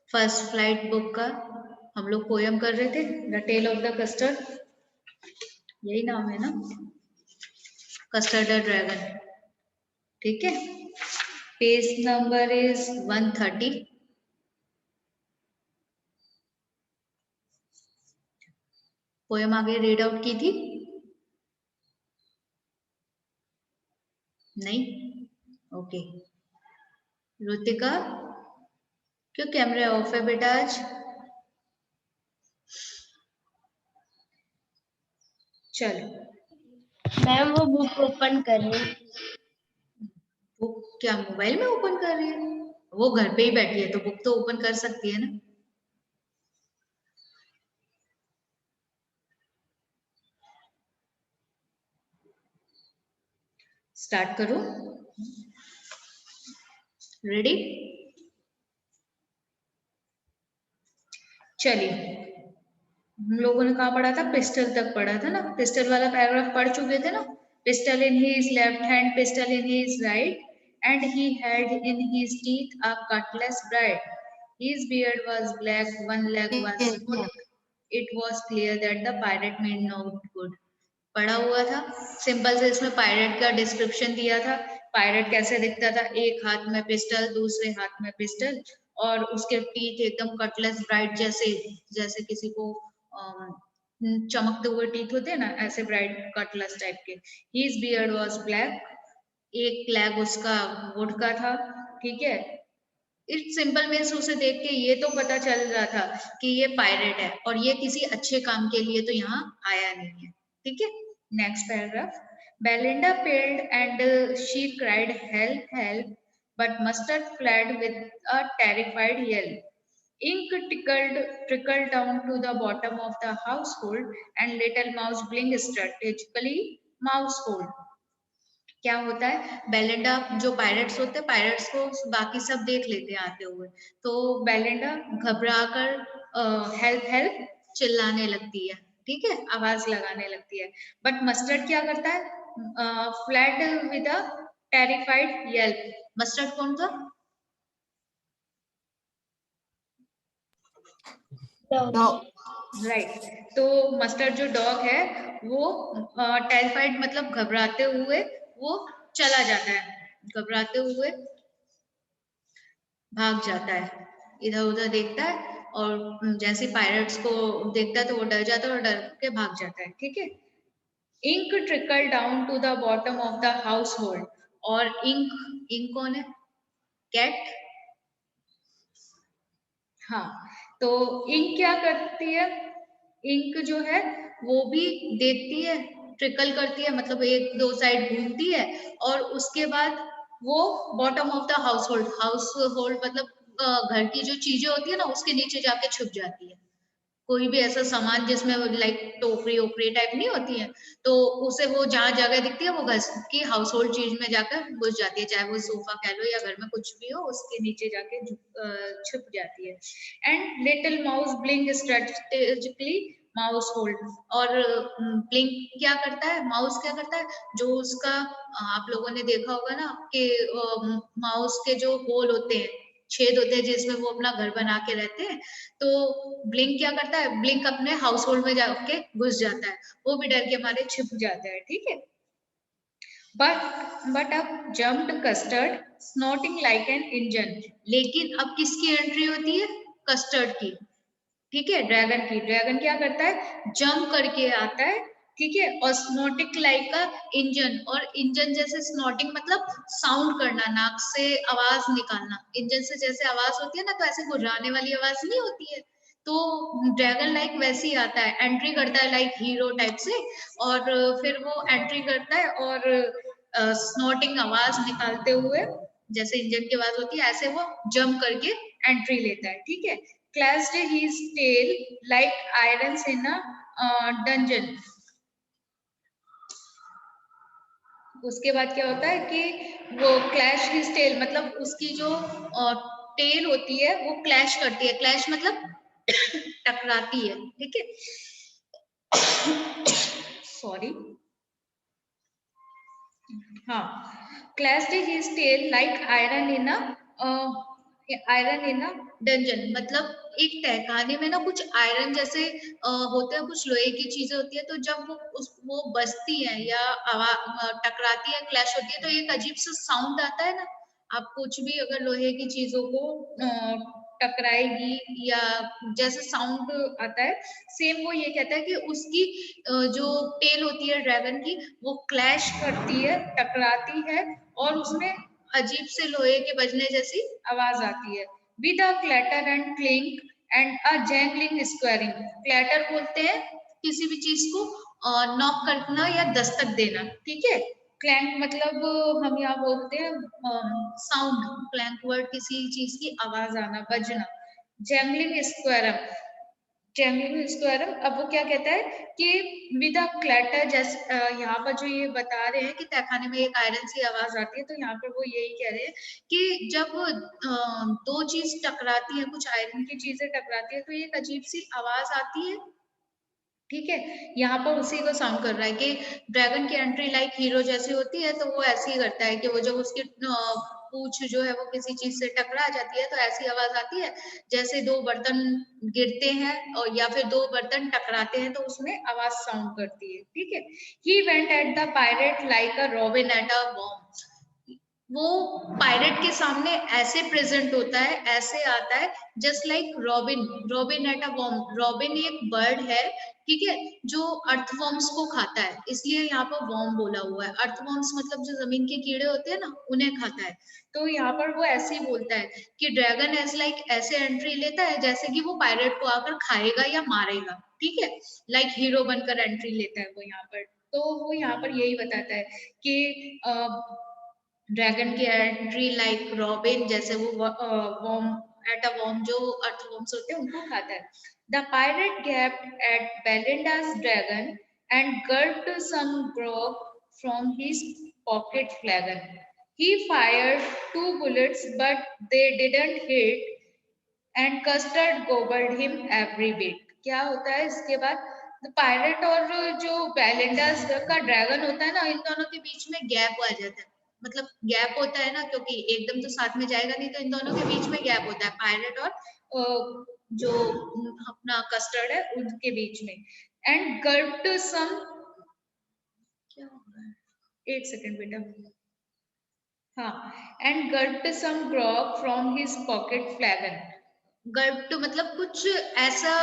First flight book का हम लोग पोयम कर रहे थे, the tale of the custard, यही नाम है ना, कस्टर्ड ड्रैगन। ठीक है, पेज नंबर इज 130। पोयम आगे रीड आउट की थी? नहीं? ओके। रुतिका, क्यों कैमरा ऑफ है बेटा आज? चलो मैम वो बुक ओपन कर रही है। बुक क्या मोबाइल में ओपन कर रही है? वो घर पे ही बैठी है तो बुक तो ओपन कर सकती है ना। स्टार्ट करो, रेडी? चलिए, हम लोगों ने कहा पढ़ा था, पिस्टल तक पढ़ा था ना, पिस्टल वाला पैराग्राफ पढ़ चुके थे ना। Pistol in his left hand, pistol in his right, and he had in his teeth a Cutlass bright, his beard was black, one leg was smooth, it was clear that the pirate meant no good। पढ़ा हुआ था, simple से इसमें pirate का description दिया था। Pirate कैसे दिखता था, एक हाथ में पिस्टल, दूसरे हाथ में पिस्टल, और उसके टीथ एकदम कटलेस ब्राइट, जैसे जैसे किसी को चमकते हुए टीथ होते हैं ना, ऐसे ब्राइट कटलेस टाइप के। हिज बियर्ड वाज ब्लैक, एक लेग उसका वुड का था। ठीक है, इस सिंपल में उसे देख के ये तो पता चल रहा था कि ये पायरेट है और ये किसी अच्छे काम के लिए तो यहाँ आया नहीं है। ठीक है, next paragraph. Belinda paled and she cried help help, but Mustard fled with a terrified yell. Ink trickled down to the bottom of the household and little mouse blinked strategically mousehold। क्या होता है, Belinda, जो pirates होते हैं, pirates को बाकी सब देख लेते हैं आते हुए, तो बेलिंडा घबरा कर हेल्प हेल्प चिल्लाने लगती है। ठीक है, आवाज लगाने लगती है। बट मस्टर्ड क्या करता है, fled with a terrified Yelp. Mustard कौन था? राइट, तो मस्टर्ड जो डॉग है वो टेरिफाइड मतलब घबराते हुए वो चला जाता है, घबराते हुए भाग जाता है, इधर उधर देखता है, और जैसे पायरेट्स को देखता है तो वो डर जाता है और डर के भाग जाता है। ठीक है, ink trickle down to the bottom of the हाउस होल्ड, और इंक, इंक कौन है? कैट। हाँ, तो इंक क्या करती है, इंक जो है वो भी देखती है, ट्रिकल करती है, मतलब एक दो साइड घूमती है, और उसके बाद वो बॉटम ऑफ द हाउस होल्ड, हाउस होल्ड मतलब घर की जो चीजें होती है ना उसके नीचे जाके छुप जाती है। कोई भी ऐसा सामान जिसमें लाइक टोकरी ओकरी टाइप नहीं होती है, तो उसे वो जहाँ जगह दिखती है वो घर की हाउस होल्ड चीज में जाकर घुस जाती है, चाहे वो सोफा कह लो या घर में कुछ भी हो, उसके नीचे जाके छुप जाती है। And little mouse blink strategically mouse hold, और ब्लिंक क्या करता है, माउस क्या करता है, जो उसका आप लोगों ने देखा होगा ना कि माउस के जो होल होते हैं, छेद होते हैं जिसमें वो अपना घर बना के रहते हैं, तो ब्लिंक क्या करता है, ब्लिंक अपने हाउस होल्ड में जाके घुस जाता है, वो भी डर के मारे छिप जाता है। ठीक है, बट अब jumped custard snorting like an engine, लेकिन अब किसकी एंट्री होती है, कस्टर्ड की। ठीक है, ड्रैगन की। ड्रैगन क्या करता है, जंप करके आता है। ठीक है, और स्नोटिक लाइक का इंजन, और इंजन जैसे स्नोटिंग मतलब साउंड करना, नाक से आवाज निकालना, इंजन से जैसे आवाज होती है ना, तो ऐसे गुर्राने वाली आवाज नहीं होती है, तो ड्रैगन लाइक वैसे ही आता है, एंट्री करता है लाइक हीरो टाइप से, और फिर वो एंट्री करता है और स्नोटिंग आवाज निकालते हुए, जैसे इंजन की आवाज होती है ऐसे वो जंप करके एंट्री लेता है। ठीक है, clashed his tail like irons in a dungeon। उसके बाद क्या होता है कि वो क्लैश हिज टेल मतलब उसकी जो टेल होती है वो क्लैश करती है, क्लैश मतलब टकराती है। ठीक है, सॉरी, हाँ, clashed his tail like iron in a iron in a dungeon, मतलब एक तहखाने में ना कुछ आयरन जैसे होते हैं, कुछ लोहे की चीजें होती है, तो जब वो बजती है या टकराती है, क्लैश होती है, तो एक अजीब सा साउंड आता है ना। आप कुछ भी अगर लोहे की चीजों को टकराएगी या जैसे साउंड आता है, सेम वो ये कहता है कि उसकी जो टेल होती है ड्रैगन की, वो क्लैश करती है, टकराती है, और उसमें अजीब से लोहे के बजने जैसी आवाज आती है। With a clatter and clink and a jingling squaring. Clatter बोलते हैं किसी भी चीज को नॉक करना या दस्तक देना, ठीक है। क्लैंक मतलब हम यहाँ बोलते हैं साउंड, क्लैंक वर्ड किसी चीज की आवाज आना, बजना। जैंगलिंग स्क्वेरम, जैंगलिंग स्क्वेरम, अब वो क्या कहता है कि विद अ क्लैटर, जैसे यहाँ पर जो ये बता रहे हैं कि तहखाने में एक आयरन सी आवाज आती है, तो यहाँ पर वो यही कह रहे हैं कि जब दो चीज टकराती है, कुछ आयरन की चीजें टकराती है, तो एक अजीब सी आवाज आती है, ठीक है। यहाँ पर उसी को साउंड कर रहा है कि ड्रैगन की एंट्री लाइक हीरो जैसी होती है, तो वो ऐसे ही करता है कि वो जब उसकी पूंछ जो है वो किसी चीज से टकरा जाती है, तो ऐसी आवाज आती है जैसे दो बर्तन गिरते हैं और या फिर दो बर्तन टकराते हैं, तो उसमें आवाज साउंड करती है, ठीक है। He went at the pirate like a robin at a bomb. वो पायरेट के सामने ऐसे प्रेजेंट होता है, ऐसे आता है, just like robin. Robin at a worm, robin एक बर्ड है, ठीक है, जो अर्थवॉर्म्स को खाता है, इसलिए यहाँ पर वॉर्म बोला हुआ है। अर्थवॉर्म्स मतलब जो जमीन के कीड़े होते हैं ना, उन्हें खाता है। तो यहाँ पर वो ऐसे ही बोलता है कि ड्रैगन एज लाइक, ऐसे एंट्री लेता है जैसे कि वो पायरेट को आकर खाएगा या मारेगा, ठीक है। लाइक हीरो बनकर एंट्री लेता है वो यहाँ पर। तो वो यहाँ पर यही बताता है कि ड्रैगन की एंट्री लाइक रॉबिन, जैसे वो वॉर्म एट अ वॉर्म, जो अर्थवॉर्म्स होते हैं उनको खाता है। The pirate gaped at Belinda's dragon and gulped some grog from his pocket flagon. He fired 2 bullets, but they didn't hit, and custard gobbled him every bit. क्या होता है इसके बाद? पायरेट और जो बेलिंडास का ड्रैगन होता है ना, इन दोनों के बीच में गैप आ जाता है, मतलब गैप होता है ना, क्योंकि एकदम तो साथ में जाएगा नहीं, तो इन दोनों के बीच में गैप होता है, पायरेट और जो अपना कस्टर्ड है उनके बीच में। एंड गल्प्ड सम, क्या हो रहा है, एक सेकेंड बेटा। हाँ, and gulped some grog from his pocket flagon. Gulped मतलब कुछ ऐसा,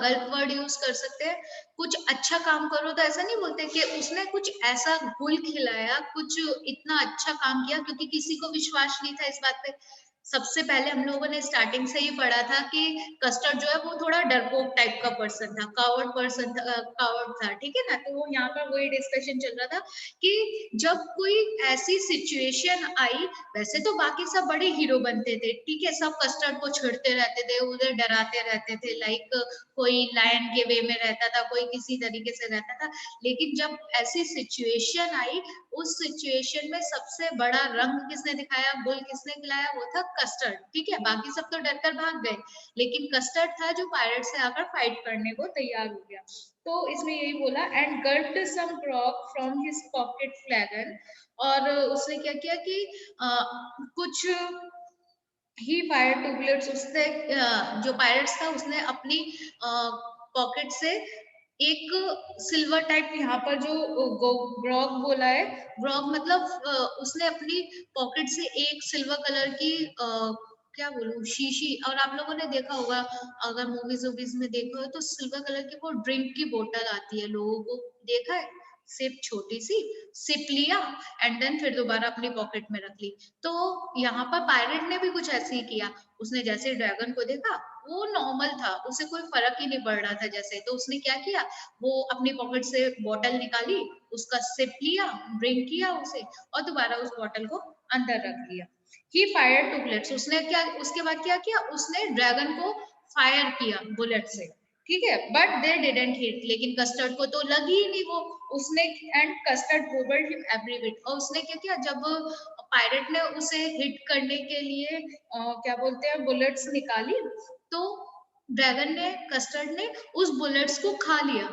गल्प वर्ड यूज कर सकते हैं, कुछ अच्छा काम करो तो ऐसा नहीं बोलते कि उसने कुछ ऐसा घुल खिलाया, कुछ इतना अच्छा काम किया, क्योंकि किसी को विश्वास नहीं था इस बात पे। सबसे पहले हम लोगों ने स्टार्टिंग से ही पढ़ा था कि कस्टर्ड जो है वो थोड़ा डरपोक टाइप का पर्सन था, कावर्ड पर्सन था, कावर्ड था, ठीक है ना। तो वो यहाँ पर वही डिस्कशन चल रहा था कि जब कोई ऐसी सिचुएशन आई, वैसे तो बाकी सब बड़े हीरो बनते थे, ठीक है, सब कस्टर्ड को छेड़ते रहते थे, उधर डराते रहते थे, लाइक कोई लायन के वे में रहता था, कोई किसी तरीके से रहता था। लेकिन जब ऐसी सिचुएशन आई, उस सिचुएशन में सबसे बड़ा रंग किसने दिखाया, बुल किसने खिलाया, वो था कस्टर्ड, ठीक है। बाकी सब तो डर कर भाग गए, लेकिन कस्टर्ड था जो पायरेट से आकर फाइट करने को तैयार हो गया। तो इसमें यही बोला, and gulped some grog from his pocket flagon, और उसने क्या किया कि कुछ ही फायर 2 बुलेट्स, उसने जो पायरेट्स था उसने अपनी पॉकेट से एक सिल्वर टाइप, यहाँ पर जो ग्रॉग बोला है, ग्रॉग मतलब उसने अपनी पॉकेट से एक सिल्वर कलर की क्या बोलूं, शीशी, और आप लोगों ने देखा होगा, अगर मूवीज वूवीज में देखा हो, तो सिल्वर कलर की वो ड्रिंक की बोतल आती है, लोगों को देखा है, सिप छोटी सी, सिप लिया एंड देन फिर दोबारा अपनी पॉकेट में रख ली। तो यहाँ पर पायरेट ने भी कुछ ऐसे ही किया, उसने जैसे ड्रैगन को देखा, वो नॉर्मल था, उसे कोई फर्क ही नहीं पड़ रहा था जैसे, तो उसने क्या किया, वो अपनी पॉकेट से बोतल निकाली, उसका सिप लिया, ड्रिंक किया उसे, और दोबारा उस बोतल को अंदर रख लिया। ही फायर 2 बुलेट्स, उसने क्या, उसके बाद क्या किया, उसने ड्रैगन को फायर किया बुलेट से, ठीक है, बट दे डिडंट हिट, लेकिन कस्टर्ड को तो लगी ही नहीं वो, उसने, and custard gobbled him every bit, और उसने क्या किया, जब पायरेट ने उसे हिट करने के लिए क्या बोलते हैं, बुलेट्स निकाली, तो ड्रैगन ने, कस्टर्ड ने उस बुलेट्स को खा लिया,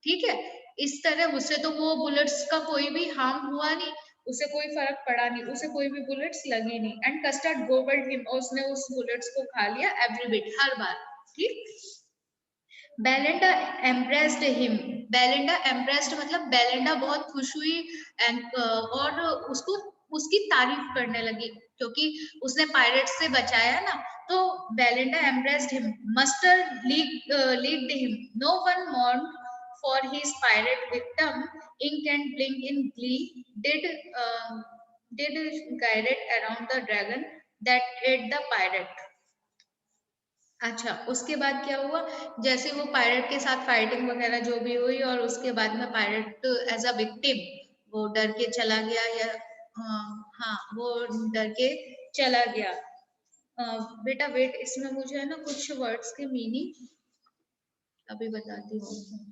ठीक है। इस तरह उससे तो वो बुलेट्स का कोई भी हार्म हुआ नहीं, उसे कोई फर्क पड़ा नहीं, उसे कोई भी बुलेट्स लगी नहीं। एंड कस्टर्ड गोबल्ड हिम, और उसने उस बुलेट्स को खा लिया एवरी बिट, हर बार। ठीक। बेलिंडा एम्प्रेस्ड हिम, बेलिंडा एम्प्रेस्ड मतलब बेलिंडा बहुत खुश हुई और उसको उसकी तारीफ करने लगी क्योंकि उसने पायरेट्स से बचाया ना। तो Belinda embraced him, Mustard licked him, no one mourned for his pirate victim, ink and blink in glee, did guided around the dragon that ate the pirate. अच्छा, उसके बाद क्या हुआ, जैसे वो पायरेट के साथ फाइटिंग वगैरह जो भी हुई और उसके बाद में पायरेट एज अ विक्टिम वो डर के चला गया, या हाँ वो डर के चला गया। बेटा वेट, इसमें मुझे है ना कुछ वर्ड्स के मीनिंग अभी बताती हूँ।